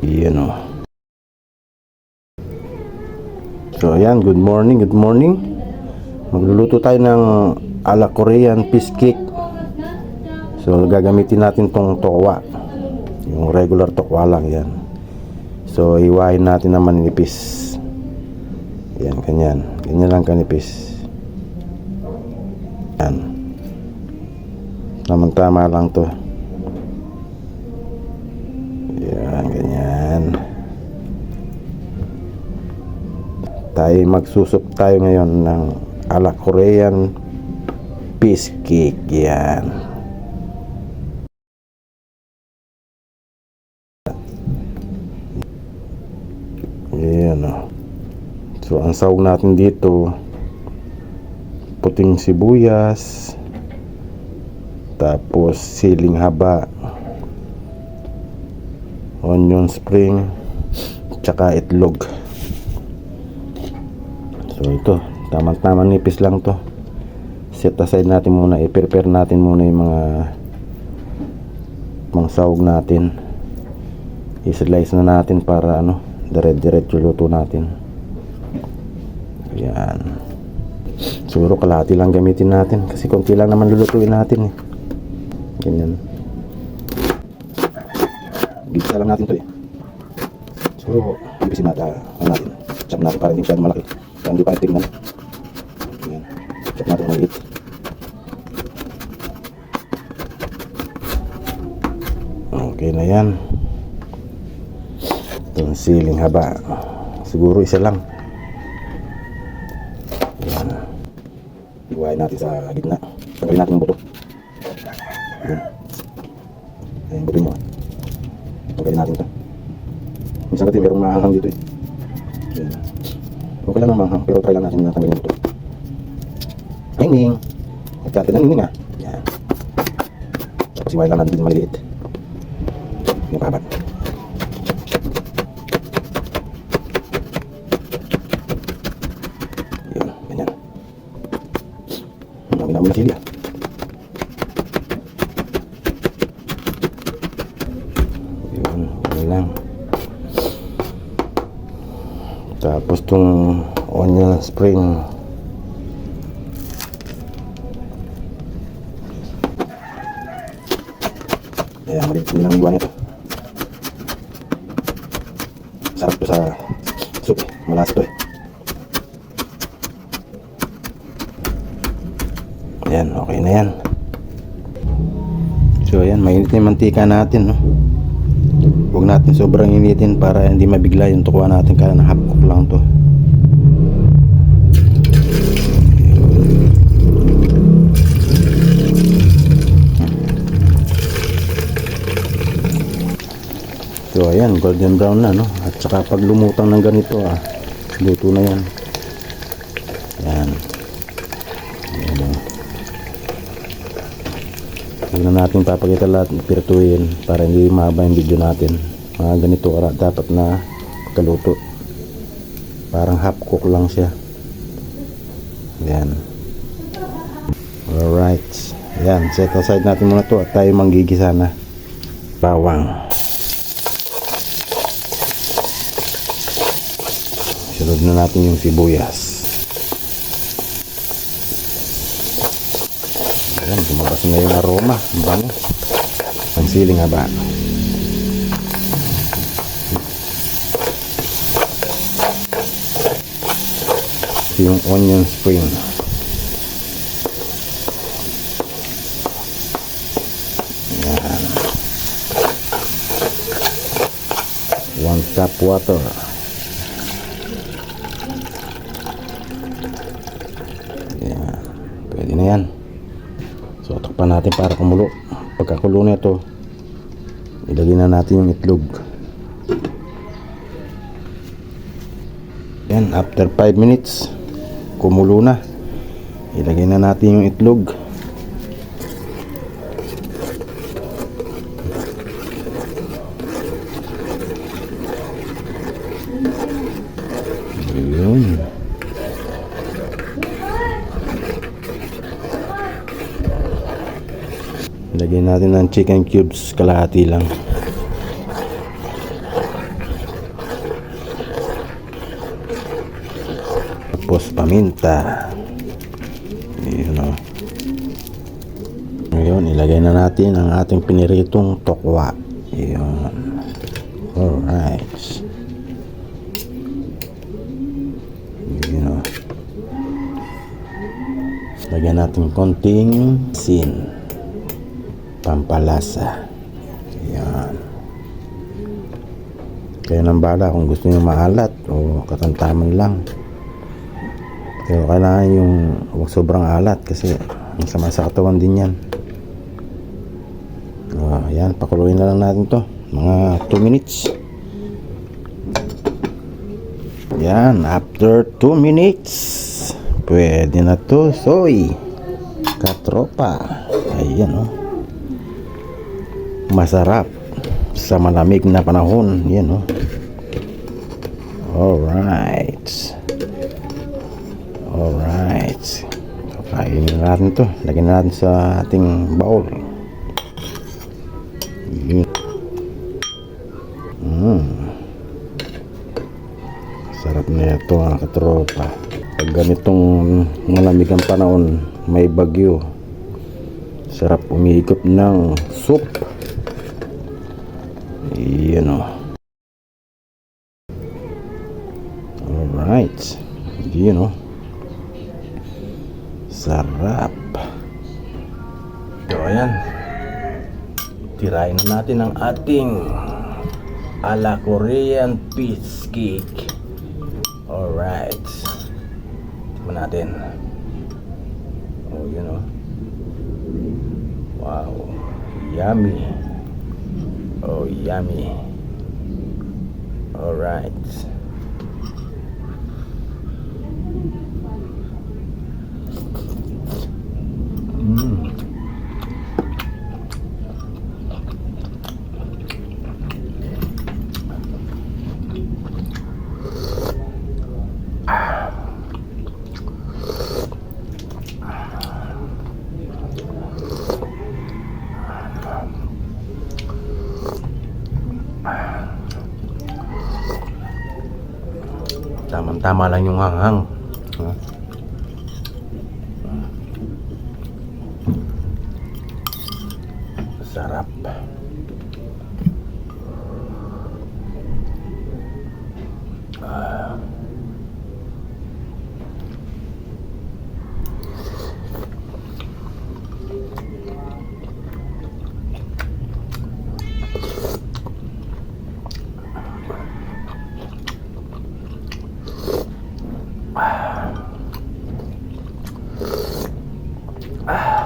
Yan o. So ayan, good morning, good morning. Magluluto tayo ng ala Korean fish cake. So gagamitin natin tong tokwa, yung regular tokwa lang yan. So hiwain natin na manipis. Yan, ganyan lang kanipis. Yan, tama lang to. Yan, ganyan. Tayo magsusup tayo ngayon ng ala Korean fish cake. Yan. Yan o. So ang sahog natin dito, puting sibuyas, tapos siling haba, onion spring, tsaka itlog. So ito, tamang nipis lang to. Set aside natin muna, i-prepare natin muna yung mga pangsahog natin. I-slice na natin para dire-diretso luto natin. Yan. Siguro kalahati lang gamitin natin kasi konti lang naman lulutuin natin eh. Ganyan. Gisa lang natin to eh. So, ibisin natin chop natin para hindi masyadong malaki, para hindi pa tingnan. Yan. Chop natin maliit. Okay na yan. Itong siling haba, siguro isa lang. Yan. Iwain natin sa gitna. Tanggalin natin yung buto. Yan. Ayan, buto mo. Tanggalin natin ito. Minsan kasi merong mahanghang dito eh. Yan. Okay lang ang mahanghang, pero try lang natin na tanggalin yung buto. Ning! Nagkati na ning ah. Yan. Tapos iwain lang natin dito maliliit. Yung kabat. Yan, ganyan. Dami na sili ah. Yun, yun lang. Tapos tong onion spring, ayan, maliit lang iwan ito. Sarap to sa soup eh, malas to eh. Ayan, okay na yan. So ayan, mainit na yung mantika natin, no? Huwag natin sobrang initin para hindi mabigla yung tukuan natin, kaya na half cook lang to. So ayan, golden brown na, no? At saka pag lumutang ng ganito luto na yan. Yan. Yan. Huwag na natin papakita lahat, pirtuin para hindi mahaba yung video natin. Mga ganito dapat na kaluto. Parang half cook lang siya. Yan. Alright. Yan, set aside natin muna to at tayo manggigisa na. Bawang. Sunod na natin yung sibuyas. Ayan, lumabas na yung aroma. Ang bango. Ang siling haba. Yung onion spring. Ayan. 1 cup water. Ayan. Pwede na yan. So takpan natin para kumulo. Pagkakulo na ito, ilagay na natin yung itlog. Yan, after 5 minutes kumulo na. Ilagay na natin yung itlog. Yun. Lagyan natin ng chicken cubes, kalahati lang. paminta. Yun o. Ngayon, ilagay na natin ang ating piniritong tokwa. Yun. Alright. Yun o. Lagyan natin konting asin. Pampalasa. Yan. Kaya nang bala kung gusto nyo maalat o katamtaman lang. Pero kailangan yung huwag sobrang alat kasi masama sa katawan din yan. Yan, pakuluin na lang natin to mga 2 minutes. Yan, after 2 minutes pwede na to, soy katropa. Ayan o. Masarap sa malamig na panahon. Yan o. Alright. Alright. Kainin natin to. Lagyan natin sa ating bowl. Sarap na ito mga katropa. Pag ganitong malamig ang panahon, may bagyo, sarap umiikot ng soup. Yan o. Alright. Yan o. Sarap. So ayan, tirahin na natin ang ating ala Korean fish cake. Alright, tikman natin. Oh, yun o. Wow, yummy. Oh, yummy. Alright. Tamang-tama lang yung hanghang. Sarap. Ah.